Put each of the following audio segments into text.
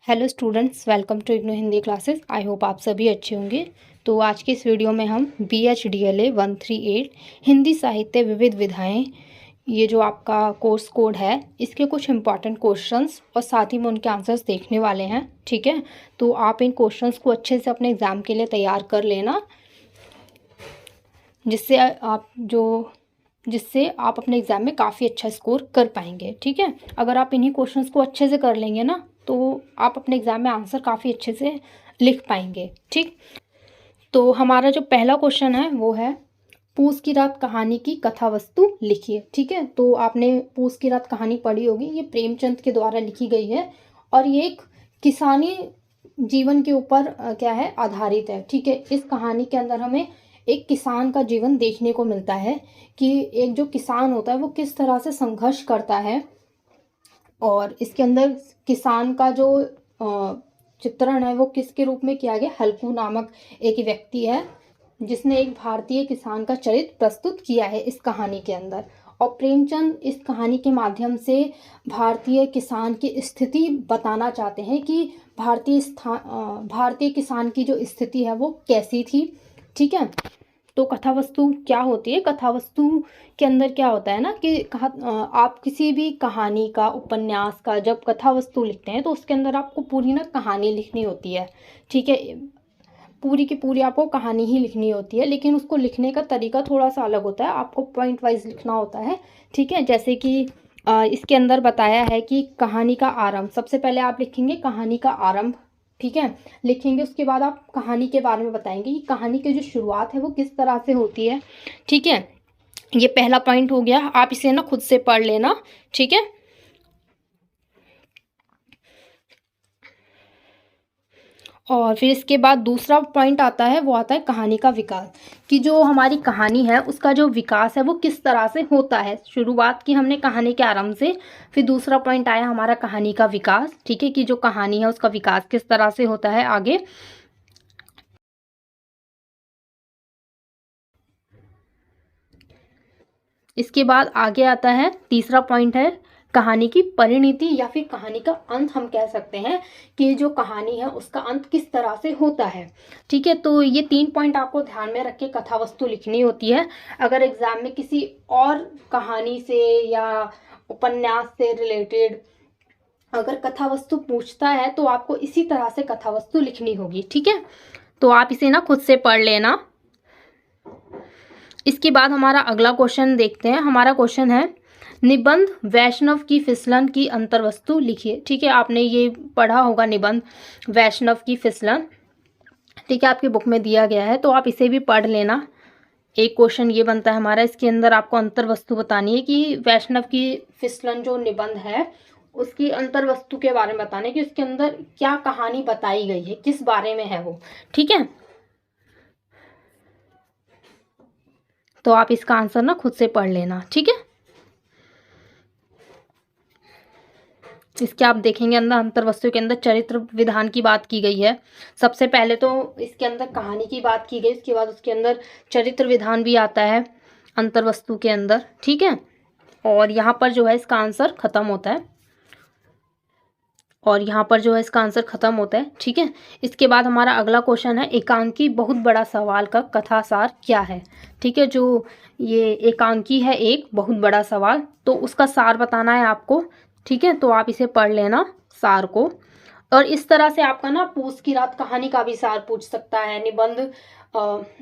Hello students, welcome to IGNOU Hindi classes. I hope आप सभी अच्छे होंगे। तो आज के इस वीडियो में हम BHDLA 138 हिंदी साहित्य विविध विधाएं, ये जो आपका कोर्स कोड है, इसके कुछ इंपॉर्टेंट क्वेश्चंस और साथ ही में उनके आंसर्स देखने वाले हैं। ठीक है, तो आप इन क्वेश्चंस को अच्छे से अपने एग्ज़ाम के लिए तैयार कर लेना, जिससे आप अपने एग्ज़ाम में काफ़ी अच्छा स्कोर कर पाएंगे। ठीक है, अगर आप इन्हीं क्वेश्चंस को अच्छे से कर लेंगे ना, तो आप अपने एग्ज़ाम में आंसर काफ़ी अच्छे से लिख पाएंगे। ठीक, तो हमारा जो पहला क्वेश्चन है वो है, पूस की रात कहानी की कथा वस्तु लिखिए। ठीक है, तो आपने पूस की रात कहानी पढ़ी होगी, ये प्रेमचंद के द्वारा लिखी गई है और ये एक किसानी जीवन के ऊपर क्या है, आधारित है। ठीक है, इस कहानी के अंदर हमें एक किसान का जीवन देखने को मिलता है कि एक जो किसान होता है वो किस तरह से संघर्ष करता है, और इसके अंदर किसान का जो चित्रण है वो किसके रूप में किया गया, हल्कू नामक एक व्यक्ति है जिसने एक भारतीय किसान का चरित्र प्रस्तुत किया है इस कहानी के अंदर। और प्रेमचंद इस कहानी के माध्यम से भारतीय किसान की स्थिति बताना चाहते हैं कि भारतीय किसान की जो स्थिति है वो कैसी थी। ठीक है, तो कथा वस्तु क्या होती है, कथा वस्तु के अंदर क्या होता है ना कि आप किसी भी कहानी का, उपन्यास का जब कथा वस्तु लिखते हैं तो उसके अंदर आपको पूरी ना कहानी लिखनी होती है। ठीक है, पूरी की पूरी आपको कहानी ही लिखनी होती है, लेकिन उसको लिखने का तरीका थोड़ा सा अलग होता है, आपको पॉइंट वाइज लिखना होता है। ठीक है, जैसे कि इसके अंदर बताया है कि कहानी का आरंभ, सबसे पहले आप लिखेंगे कहानी का आरंभ। ठीक है, लिखेंगे, उसके बाद आप कहानी के बारे में बताएंगे कि कहानी की जो शुरुआत है वो किस तरह से होती है। ठीक है, ये पहला पॉइंट हो गया, आप इसे ना खुद से पढ़ लेना। ठीक है, और फिर इसके बाद दूसरा पॉइंट आता है, वो आता है कहानी का विकास, कि जो हमारी कहानी है उसका जो विकास है वो किस तरह से होता है। शुरुआत की हमने कहानी के आरंभ से, फिर दूसरा पॉइंट आया हमारा कहानी का विकास। ठीक है, कि जो कहानी है उसका विकास किस तरह से होता है आगे। इसके बाद आगे आता है तीसरा पॉइंट है कहानी की परिणति, या फिर कहानी का अंत हम कह सकते हैं कि जो कहानी है उसका अंत किस तरह से होता है। ठीक है, तो ये 3 पॉइंट आपको ध्यान में रख के कथा वस्तु लिखनी होती है। अगर एग्जाम में किसी और कहानी से या उपन्यास से रिलेटेड अगर कथा वस्तु पूछता है तो आपको इसी तरह से कथा वस्तु लिखनी होगी। ठीक है, तो आप इसे ना खुद से पढ़ लेना। इसके बाद हमारा अगला क्वेश्चन देखते हैं। हमारा क्वेश्चन है, निबंध वैष्णव की फिसलन की अंतर्वस्तु लिखिए। ठीक है, आपने ये पढ़ा होगा निबंध वैष्णव की फिसलन। ठीक है, आपकी बुक में दिया गया है, तो आप इसे भी पढ़ लेना। एक क्वेश्चन ये बनता है हमारा, इसके अंदर आपको अंतर्वस्तु बतानी है कि वैष्णव की फिसलन जो निबंध है उसकी अंतर्वस्तु के बारे में बताने कि उसके अंदर क्या कहानी बताई गई है, किस बारे में है वो। ठीक है, तो आप इसका आंसर ना खुद से पढ़ लेना। ठीक है, इसके आप देखेंगे अंदर अंतर्वस्तु के अंदर चरित्र विधान की बात की गई है। सबसे पहले तो इसके अंदर कहानी की बात की गई, उसके बाद उसके अंदर चरित्र विधान भी आता है अंतर्वस्तु के अंदर। ठीक है, और यहाँ पर जो है इसका आंसर खत्म होता है, और यहाँ पर जो है इसका आंसर खत्म होता है। ठीक है, इसके बाद हमारा अगला क्वेश्चन है, एकांकी बहुत बड़ा सवाल का कथासार क्या है। ठीक है, जो ये एकांकी है एक बहुत बड़ा सवाल, तो उसका सार बताना है आपको। ठीक है, तो आप इसे पढ़ लेना सार को। और इस तरह से आपका ना पूस की रात कहानी का भी सार पूछ सकता है, निबंध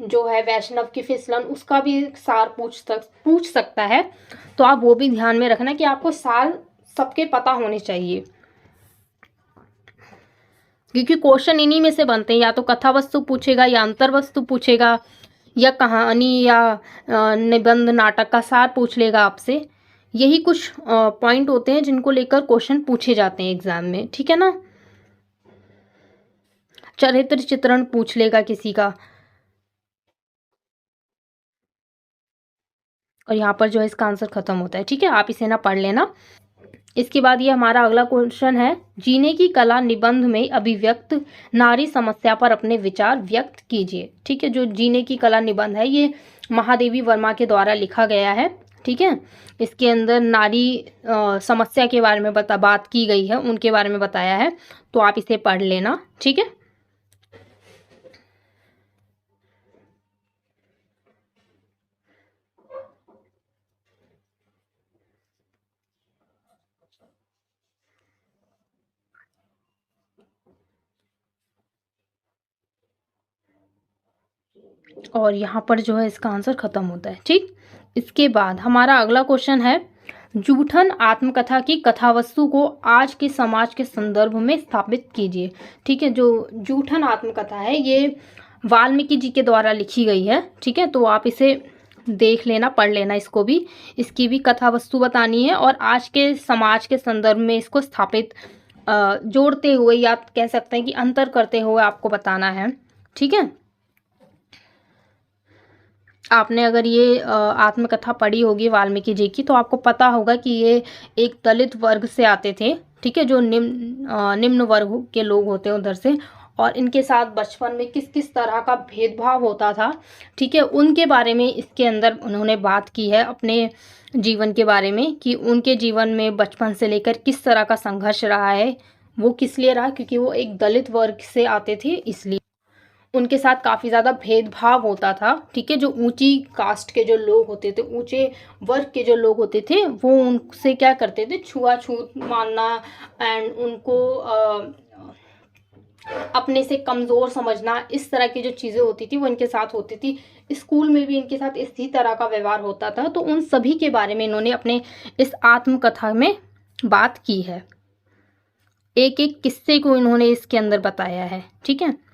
जो है वैष्णव की फिसलन उसका भी सार पूछ सकता है। तो आप वो भी ध्यान में रखना कि आपको सार सबके पता होने चाहिए, क्योंकि क्वेश्चन इन्हीं में से बनते हैं, या तो कथा वस्तु पूछेगा, या अंतर्वस्तु पूछेगा, या कहानी या निबंध नाटक का सार पूछ लेगा आपसे। यही कुछ पॉइंट होते हैं जिनको लेकर क्वेश्चन पूछे जाते हैं एग्जाम में। ठीक है ना, चरित्र चित्रण पूछ लेगा किसी का, और यहाँ पर जो है इसका आंसर खत्म होता है। ठीक है, आप इसे ना पढ़ लेना। इसके बाद ये हमारा अगला क्वेश्चन है, जीने की कला निबंध में अभिव्यक्त नारी समस्या पर अपने विचार व्यक्त कीजिए। ठीक है, जो जीने की कला निबंध है ये महादेवी वर्मा के द्वारा लिखा गया है। ठीक है। इसके अंदर नारी समस्या के बारे में बात की गई है, उनके बारे में बताया है, तो आप इसे पढ़ लेना, ठीक है। और यहाँ पर जो है इसका आंसर खत्म होता है, ठीक। इसके बाद हमारा अगला क्वेश्चन है, जूठन आत्मकथा की कथावस्तु को आज के समाज के संदर्भ में स्थापित कीजिए। ठीक है, जो जूठन आत्मकथा है ये वाल्मीकि जी के द्वारा लिखी गई है, ठीक है। तो आप इसे देख लेना, पढ़ लेना, इसको भी, इसकी भी कथावस्तु बतानी है और आज के समाज के संदर्भ में इसको स्थापित जोड़ते हुए, या आप कह सकते हैं कि अंतर करते हुए आपको बताना है, ठीक है। आपने अगर ये आत्मकथा पढ़ी होगी वाल्मीकि जी की, तो आपको पता होगा कि ये एक दलित वर्ग से आते थे, ठीक है, जो निम्न वर्ग के लोग होते हैं उधर से, और इनके साथ बचपन में किस किस तरह का भेदभाव होता था, ठीक है, उनके बारे में इसके अंदर उन्होंने बात की है, अपने जीवन के बारे में, कि उनके जीवन में बचपन से लेकर किस तरह का संघर्ष रहा है। वो किस लिए रहा, क्योंकि वो एक दलित वर्ग से आते थे, इसलिए उनके साथ काफ़ी ज़्यादा भेदभाव होता था, ठीक है। जो ऊंची कास्ट के जो लोग होते थे, ऊंचे वर्ग के जो लोग होते थे, वो उनसे क्या करते थे, छुआछूत मानना, एंड उनको अपने से कमज़ोर समझना, इस तरह की जो चीज़ें होती थी वो इनके साथ होती थी। स्कूल में भी इनके साथ इसी तरह का व्यवहार होता था। तो उन सभी के बारे में इन्होंने अपने इस आत्मकथा में बात की है, एक एक किस्से को इन्होंने इसके अंदर बताया है, ठीक है।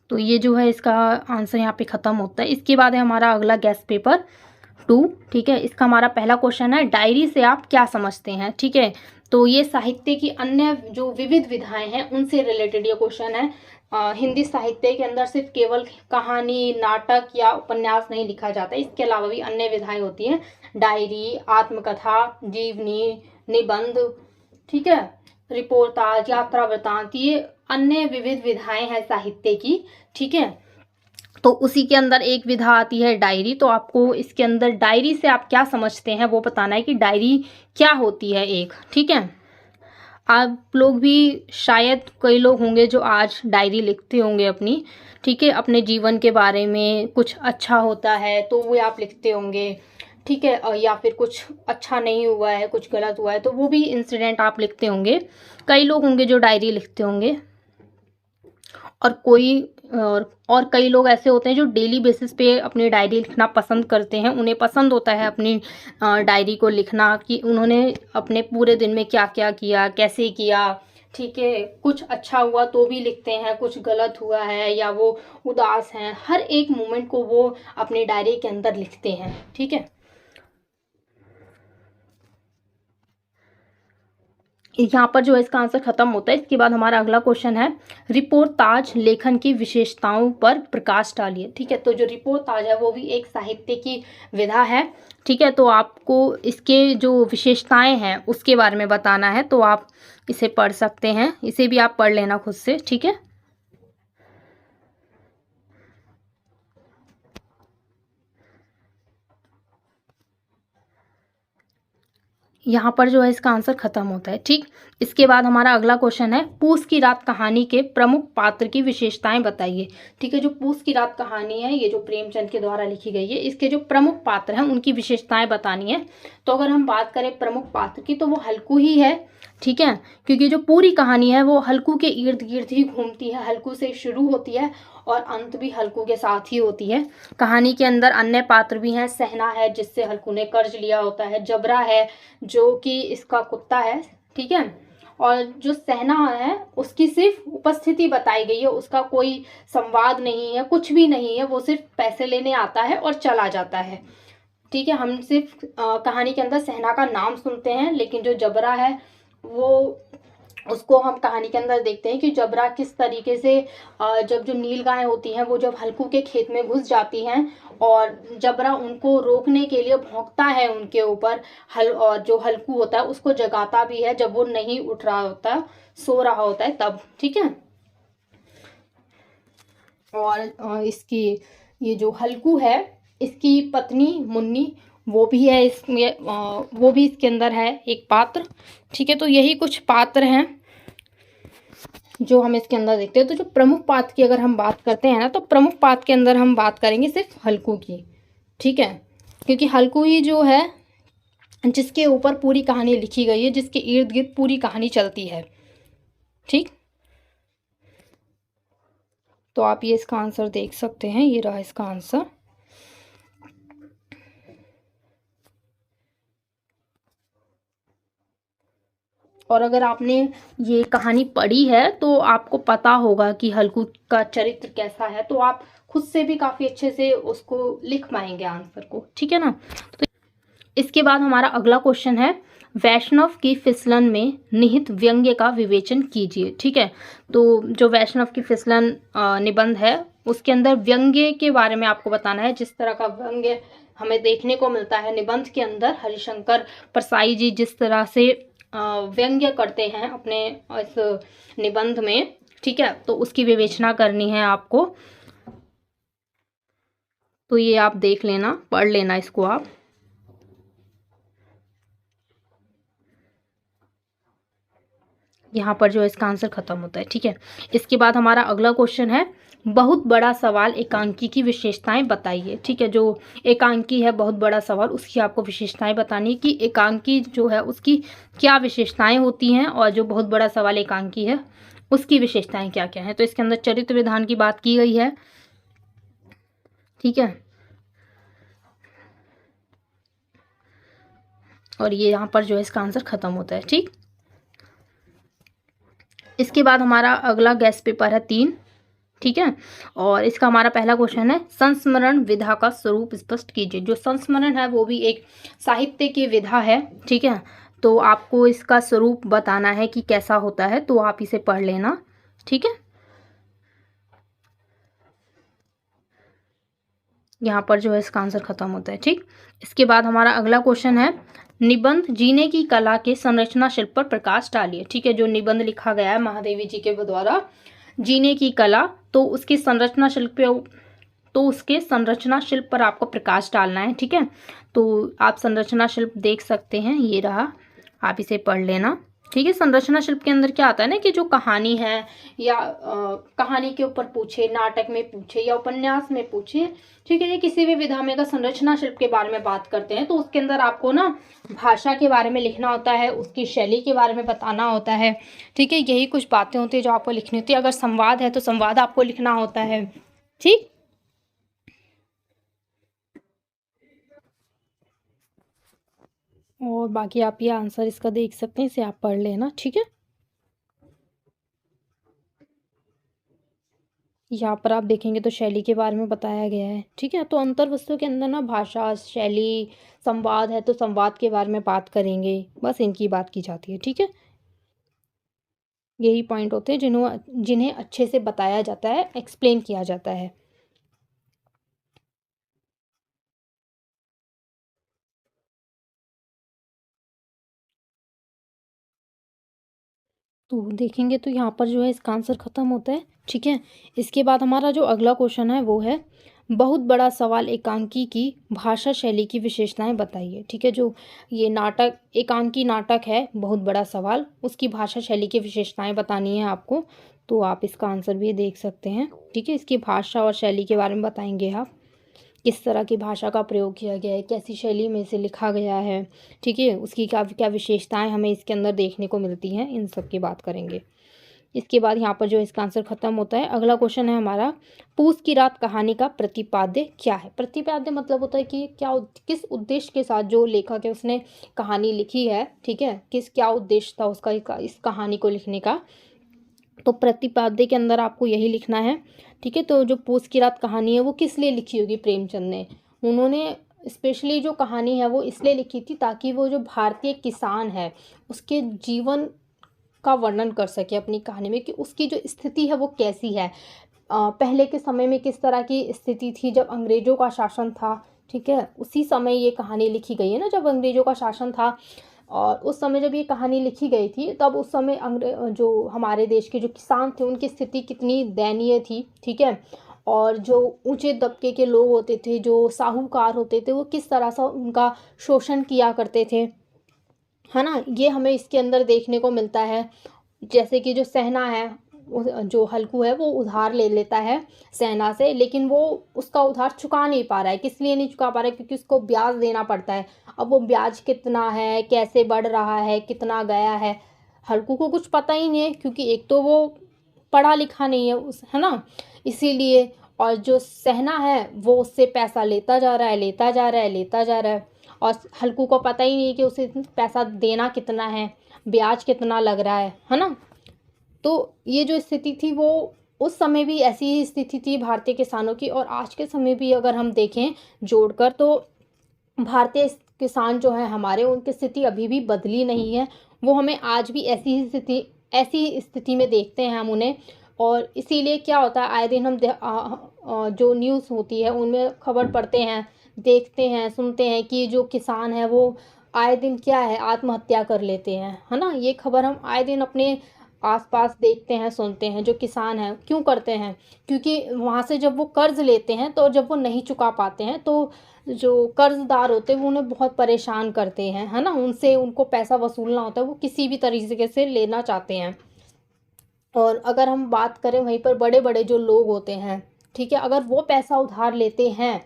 तो ये जो है इसका आंसर यहाँ पे ख़त्म होता है। इसके बाद है हमारा अगला गेस्ट पेपर 2, ठीक है। इसका हमारा पहला क्वेश्चन है, डायरी से आप क्या समझते हैं, ठीक है। तो ये साहित्य की अन्य जो विविध विधाएं हैं उनसे रिलेटेड ये क्वेश्चन है। हिंदी साहित्य के अंदर सिर्फ केवल कहानी, नाटक या उपन्यास नहीं लिखा जाता है, इसके अलावा भी अन्य विधाएं होती हैं, डायरी, आत्मकथा, जीवनी, निबंध, ठीक है, रिपोर्टाज, यात्रा वृतांत, ये अन्य विविध विधाएं हैं साहित्य की, ठीक है। तो उसी के अंदर एक विधा आती है डायरी। तो आपको इसके अंदर डायरी से आप क्या समझते हैं वो बताना है, कि डायरी क्या होती है एक, ठीक है। आप लोग भी शायद कई लोग होंगे जो आज डायरी लिखते होंगे अपनी, ठीक है, अपने जीवन के बारे में, कुछ अच्छा होता है तो वो आप लिखते होंगे, ठीक है, या फिर कुछ अच्छा नहीं हुआ है, कुछ गलत हुआ है, तो वो भी इंसिडेंट आप लिखते होंगे। कई लोग होंगे जो डायरी लिखते होंगे, और और कई लोग ऐसे होते हैं जो डेली बेसिस पे अपनी डायरी लिखना पसंद करते हैं। उन्हें पसंद होता है अपनी डायरी को लिखना, कि उन्होंने अपने पूरे दिन में क्या क्या किया, कैसे किया, ठीक है। कुछ अच्छा हुआ तो भी लिखते हैं, कुछ गलत हुआ है या वो उदास हैं, हर एक मोमेंट को वो अपनी डायरी के अंदर लिखते हैं, ठीक है। यहाँ पर जो है इसका आंसर खत्म होता है। इसके बाद हमारा अगला क्वेश्चन है, रिपोर्टाज लेखन की विशेषताओं पर प्रकाश डालिए, ठीक है। तो जो रिपोर्टाज है वो भी एक साहित्य की विधा है, ठीक है। तो आपको इसके जो विशेषताएं हैं उसके बारे में बताना है, तो आप इसे पढ़ सकते हैं, इसे भी आप पढ़ लेना खुद से, ठीक है। यहाँ पर जो है इसका आंसर खत्म होता है, ठीक। इसके बाद हमारा अगला क्वेश्चन है, पूस की रात कहानी के प्रमुख पात्र की विशेषताएं बताइए, ठीक है। जो पूस की रात कहानी है, ये जो प्रेमचंद के द्वारा लिखी गई है, इसके जो प्रमुख पात्र हैं उनकी विशेषताएं बतानी है। तो अगर हम बात करें प्रमुख पात्र की, तो वो हल्कू ही है, ठीक है, क्योंकि जो पूरी कहानी है वो हल्कू के इर्द गिर्द ही घूमती है, हल्कू से शुरू होती है और अंत भी हल्कू के साथ ही होती है। कहानी के अंदर अन्य पात्र भी हैं, सहना है जिससे हल्कू ने कर्ज लिया होता है, जबरा है जो कि इसका कुत्ता है, ठीक है। और जो सहना है उसकी सिर्फ उपस्थिति बताई गई है, उसका कोई संवाद नहीं है, कुछ भी नहीं है, वो सिर्फ पैसे लेने आता है और चला जाता है, ठीक है। हम सिर्फ कहानी के अंदर सहना का नाम सुनते हैं, लेकिन जो जबरा है वो उसको हम कहानी के अंदर देखते हैं कि जबरा किस तरीके से जब जो नील गाय होती हैं वो जब हल्कू के खेत में घुस जाती हैं और जबरा उनको रोकने के लिए भौंकता है उनके ऊपर और जो हल्कू होता है उसको जगाता भी है जब वो नहीं उठ रहा होता, सो रहा होता है तब। ठीक है। और इसकी ये जो हल्कू है इसकी पत्नी मुन्नी वो भी है इसमें, वो भी इसके अंदर है एक पात्र। ठीक है। तो यही कुछ पात्र हैं जो हम इसके अंदर देखते हैं। तो जो प्रमुख पात्र की अगर हम बात करते हैं ना, तो प्रमुख पात्र के अंदर हम बात करेंगे सिर्फ हल्कू की। ठीक है। क्योंकि हल्कू ही जो है जिसके ऊपर पूरी कहानी लिखी गई है, जिसके इर्द गिर्द पूरी कहानी चलती है। ठीक। तो आप ये इसका आंसर देख सकते हैं, ये रहा इसका आंसर। और अगर आपने ये कहानी पढ़ी है तो आपको पता होगा कि हल्कू का चरित्र कैसा है, तो आप खुद से भी काफ़ी अच्छे से उसको लिख पाएंगे आंसर को। ठीक है ना। तो इसके बाद हमारा अगला क्वेश्चन है, वैष्णव की फिसलन में निहित व्यंग्य का विवेचन कीजिए। ठीक है। तो जो वैष्णव की फिसलन निबंध है उसके अंदर व्यंग्य के बारे में आपको बताना है। जिस तरह का व्यंग्य हमें देखने को मिलता है निबंध के अंदर, हरिशंकर परसाई जी जिस तरह से व्यंग्य करते हैं अपने इस निबंध में। ठीक है। तो उसकी विवेचना करनी है आपको। तो ये आप देख लेना, पढ़ लेना इसको आप। यहाँ पर जो इसका आंसर खत्म होता है। ठीक है। इसके बाद हमारा अगला क्वेश्चन है, बहुत बड़ा सवाल एकांकी की विशेषताएं बताइए। ठीक है। जो एकांकी है बहुत बड़ा सवाल, उसकी आपको विशेषताएं बतानी है कि एकांकी जो है उसकी क्या विशेषताएं होती हैं और जो बहुत बड़ा सवाल एकांकी है उसकी विशेषताएं क्या क्या हैं। तो इसके अंदर चरित्र विधान की बात की गई है। ठीक है। और ये यहाँ पर जो है इसका आंसर खत्म होता है। ठीक। इसके बाद हमारा अगला गेस्ट पेपर है 3। ठीक है। और इसका हमारा पहला क्वेश्चन है, संस्मरण विधा का स्वरूप स्पष्ट कीजिए। जो संस्मरण है वो भी एक साहित्य की विधा है। ठीक है। तो आपको इसका स्वरूप बताना है कि कैसा होता है, तो आप इसे पढ़ लेना। ठीक है। यहाँ पर जो है इसका आंसर खत्म होता है। ठीक। इसके बाद हमारा अगला क्वेश्चन है, निबंध जीने की कला के संरचना शिल्प पर प्रकाश डालिए। ठीक है। जो निबंध लिखा गया है महादेवी जी के द्वारा, जीने की कला, तो उसके संरचना शिल्प पर आपको प्रकाश डालना है। ठीक है। तो आप संरचना शिल्प देख सकते हैं, ये रहा, आप इसे पढ़ लेना। ठीक है। संरचना शिल्प के अंदर क्या आता है ना कि जो कहानी है या कहानी के ऊपर पूछे, नाटक में पूछे या उपन्यास में पूछे, ठीक है, ये किसी भी विधा में अगर संरचना शिल्प के बारे में बात करते हैं तो उसके अंदर आपको ना भाषा के बारे में लिखना होता है, उसकी शैली के बारे में बताना होता है। ठीक है। यही कुछ बातें होती है जो आपको लिखनी होती है। अगर संवाद है तो संवाद आपको लिखना होता है। ठीक। और बाकी आप ये आंसर इसका देख सकते हैं, इसे आप पढ़ लेना। ठीक है। यहाँ पर आप देखेंगे तो शैली के बारे में बताया गया है। ठीक है। तो अंतर्वस्तु के अंदर ना भाषा, शैली, संवाद है तो संवाद के बारे में बात करेंगे, बस इनकी बात की जाती है। ठीक है। यही पॉइंट होते हैं जिन्हें अच्छे से बताया जाता है, एक्सप्लेन किया जाता है। तो देखेंगे तो यहाँ पर जो है इसका आंसर खत्म होता है। ठीक है। इसके बाद हमारा जो अगला क्वेश्चन है वो है, बहुत बड़ा सवाल एकांकी की भाषा शैली की विशेषताएं बताइए। ठीक है। जो ये नाटक एकांकी नाटक है बहुत बड़ा सवाल, उसकी भाषा शैली की विशेषताएं बतानी है आपको। तो आप इसका आंसर भी देख सकते हैं। ठीक है। इसकी भाषा और शैली के बारे में बताएंगे आप, किस तरह की भाषा का प्रयोग किया गया है, कैसी शैली में इसे लिखा गया है। ठीक है। उसकी क्या क्या विशेषताएं हमें इसके अंदर देखने को मिलती हैं, इन सब की बात करेंगे। इसके बाद यहाँ पर जो इसका आंसर खत्म होता है। अगला क्वेश्चन है हमारा, पूस की रात कहानी का प्रतिपाद्य क्या है। प्रतिपाद्य मतलब होता है कि किस उद्देश्य के साथ जो लेखक है उसने कहानी लिखी है। ठीक है। क्या उद्देश्य था उसका इस कहानी को लिखने का, तो प्रतिपाद्य के अंदर आपको यही लिखना है। ठीक है। तो जो पूस की रात कहानी है वो किस लिए लिखी होगी प्रेमचंद ने, उन्होंने स्पेशली जो कहानी है वो इसलिए लिखी थी ताकि वो जो भारतीय किसान है उसके जीवन का वर्णन कर सके अपनी कहानी में, कि उसकी जो स्थिति है वो कैसी है। पहले के समय में किस तरह की स्थिति थी जब अंग्रेज़ों का शासन था, ठीक है, उसी समय ये कहानी लिखी गई है ना, जब अंग्रेज़ों का शासन था। और उस समय जब ये कहानी लिखी गई थी तब उस समय जो हमारे देश के जो किसान थे उनकी स्थिति कितनी दयनीय थी, ठीक है। और जो ऊंचे तबके के लोग होते थे, जो साहूकार होते थे, वो किस तरह से उनका शोषण किया करते थे, है ना, ये हमें इसके अंदर देखने को मिलता है। जैसे कि जो सहना है, जो हल्कू है वो उधार ले लेता है सहना से, लेकिन वो उसका उधार चुका नहीं पा रहा है। किस लिए नहीं चुका पा रहा है? क्योंकि उसको ब्याज देना पड़ता है। अब वो ब्याज कितना है, कैसे बढ़ रहा है, कितना गया है, हल्कू को कुछ पता ही नहीं है, क्योंकि एक तो वो पढ़ा लिखा नहीं है उस, है ना, इसीलिए। और जो सहना है वो उससे पैसा लेता जा रहा है, लेता जा रहा है, लेता जा रहा है, और हल्कू को पता ही नहीं है कि उसे पैसा देना कितना है, ब्याज कितना लग रहा है ना। तो ये जो स्थिति थी वो उस समय भी ऐसी ही स्थिति थी भारतीय किसानों की, और आज के समय भी अगर हम देखें जोड़कर, तो भारतीय किसान जो है हमारे, उनकी स्थिति अभी भी बदली नहीं है। वो हमें आज भी ऐसी स्थिति में देखते हैं हम उन्हें। और इसीलिए क्या होता है, आए दिन हम जो न्यूज़ होती है उनमें खबर पढ़ते हैं, देखते हैं, सुनते हैं कि जो किसान है वो आए दिन क्या है, आत्महत्या कर लेते हैं, है ना। ये खबर हम आए दिन अपने आसपास देखते हैं, सुनते हैं। जो किसान हैं क्यों करते हैं? क्योंकि वहाँ से जब वो कर्ज लेते हैं, तो जब वो नहीं चुका पाते हैं, तो जो कर्जदार होते हैं वो उन्हें बहुत परेशान करते हैं, है ना। उनसे उनको पैसा वसूलना होता है, वो किसी भी तरीके से लेना चाहते हैं। और अगर हम बात करें वहीं पर बड़े बड़े जो लोग होते हैं, ठीक है, अगर वो पैसा उधार लेते हैं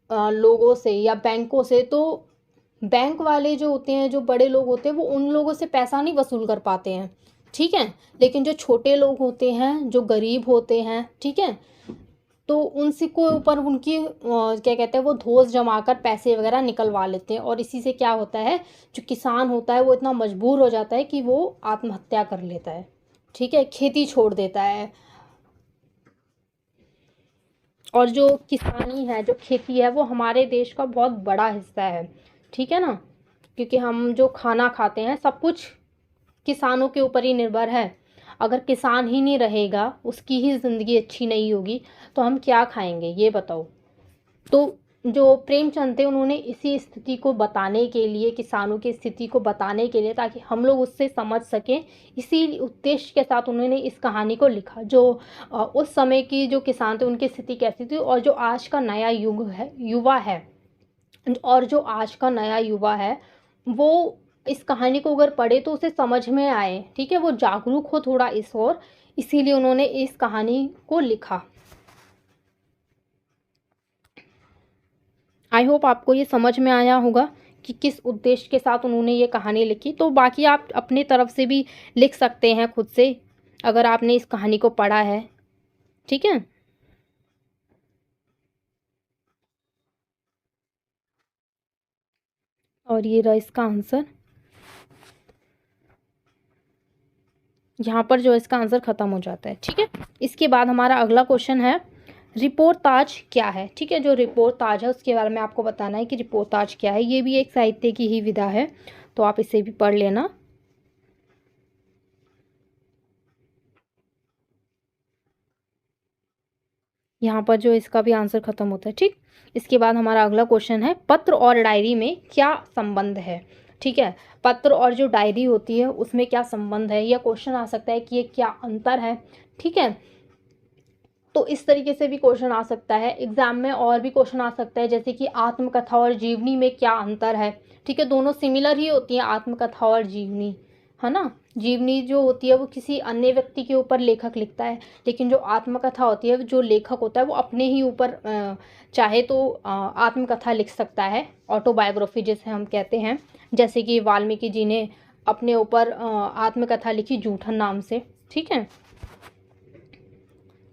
लोगों से या बैंकों से, तो बैंक वाले जो होते हैं, जो बड़े लोग होते हैं, वो उन लोगों से पैसा नहीं वसूल कर पाते हैं, ठीक है। लेकिन जो छोटे लोग होते हैं, जो गरीब होते हैं, ठीक है, तो उनसे को ऊपर उनकी क्या कहते हैं, वो धोस जमा कर पैसे वगैरह निकलवा लेते हैं। और इसी से क्या होता है, जो किसान होता है वो इतना मजबूर हो जाता है कि वो आत्महत्या कर लेता है, ठीक है, खेती छोड़ देता है। और जो किसानी है, जो खेती है, वो हमारे देश का बहुत बड़ा हिस्सा है, ठीक है ना। क्योंकि हम जो खाना खाते हैं सब कुछ किसानों के ऊपर ही निर्भर है। अगर किसान ही नहीं रहेगा, उसकी ही ज़िंदगी अच्छी नहीं होगी, तो हम क्या खाएंगे, ये बताओ। तो जो प्रेमचंद थे, उन्होंने इसी स्थिति को बताने के लिए, किसानों की स्थिति को बताने के लिए, ताकि हम लोग उससे समझ सकें, इसी उद्देश्य के साथ उन्होंने इस कहानी को लिखा। जो उस समय की जो किसान थे उनकी स्थिति कैसी थी, और जो आज का नया युवा है, और जो आज का नया युवा है, वो इस कहानी को अगर पढ़े तो उसे समझ में आए, ठीक है, वो जागरूक हो थोड़ा इस ओर, इसीलिए उन्होंने इस कहानी को लिखा। आई होप आपको ये समझ में आया होगा कि किस उद्देश्य के साथ उन्होंने ये कहानी लिखी। तो बाकी आप अपने तरफ से भी लिख सकते हैं खुद से, अगर आपने इस कहानी को पढ़ा है, ठीक है। और ये रहा इसका आंसर। यहाँ पर जो इसका आंसर ख़त्म हो जाता है, ठीक है। इसके बाद हमारा अगला क्वेश्चन है, रिपोर्ताज क्या है, ठीक है। जो रिपोर्ताज है उसके बारे में आपको बताना है कि रिपोर्ताज क्या है। ये भी एक साहित्य की ही विधा है, तो आप इसे भी पढ़ लेना। यहाँ पर जो इसका भी आंसर ख़त्म होता है, ठीक। इसके बाद हमारा अगला क्वेश्चन है, पत्र और डायरी में क्या संबंध है, ठीक है। पत्र और जो डायरी होती है उसमें क्या संबंध है, यह क्वेश्चन आ सकता है कि ये क्या अंतर है, ठीक है। तो इस तरीके से भी क्वेश्चन आ सकता है एग्जाम में। और भी क्वेश्चन आ सकता है जैसे कि आत्मकथा और जीवनी में क्या अंतर है, ठीक है। दोनों सिमिलर ही होती हैं, आत्मकथा और जीवनी, है ना। जीवनी जो होती है वो किसी अन्य व्यक्ति के ऊपर लेखक लिखता है, लेकिन जो आत्मकथा होती है, जो लेखक होता है वो अपने ही ऊपर चाहे तो आत्मकथा लिख सकता है, ऑटोबायोग्राफी जिसे हम कहते हैं। जैसे कि वाल्मीकि जी ने अपने ऊपर आत्मकथा लिखी जूठन नाम से, ठीक है।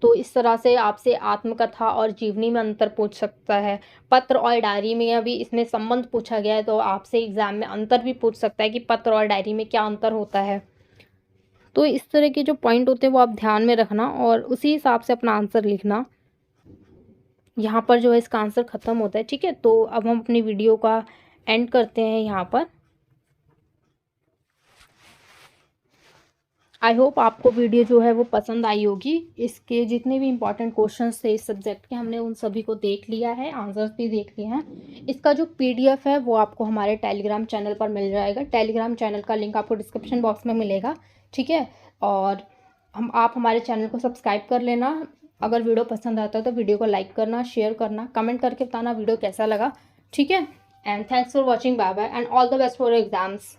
तो इस तरह से आपसे आत्मकथा और जीवनी में अंतर पूछ सकता है। पत्र और डायरी में अभी इसमें संबंध पूछा गया है, तो आपसे एग्जाम में अंतर भी पूछ सकता है कि पत्र और डायरी में क्या अंतर होता है। तो इस तरह के जो पॉइंट होते हैं वो आप ध्यान में रखना और उसी हिसाब से अपना आंसर लिखना। यहाँ पर जो है इसका आंसर ख़त्म होता है, ठीक है। तो अब हम अपनी वीडियो का एंड करते हैं यहाँ पर। आई होप आपको वीडियो जो है वो पसंद आई होगी। इसके जितने भी इंपॉर्टेंट क्वेश्चंस थे इस सब्जेक्ट के, हमने उन सभी को देख लिया है, आंसर्स भी देख लिए हैं। इसका जो पीडीएफ है वो आपको हमारे टेलीग्राम चैनल पर मिल जाएगा। टेलीग्राम चैनल का लिंक आपको डिस्क्रिप्शन बॉक्स में मिलेगा, ठीक है। और आप हमारे चैनल को सब्सक्राइब कर लेना। अगर वीडियो पसंद आता है तो वीडियो को लाइक करना, शेयर करना, कमेंट करके बताना वीडियो कैसा लगा, ठीक है। And thanks for watching, bye bye and all the best for your exams.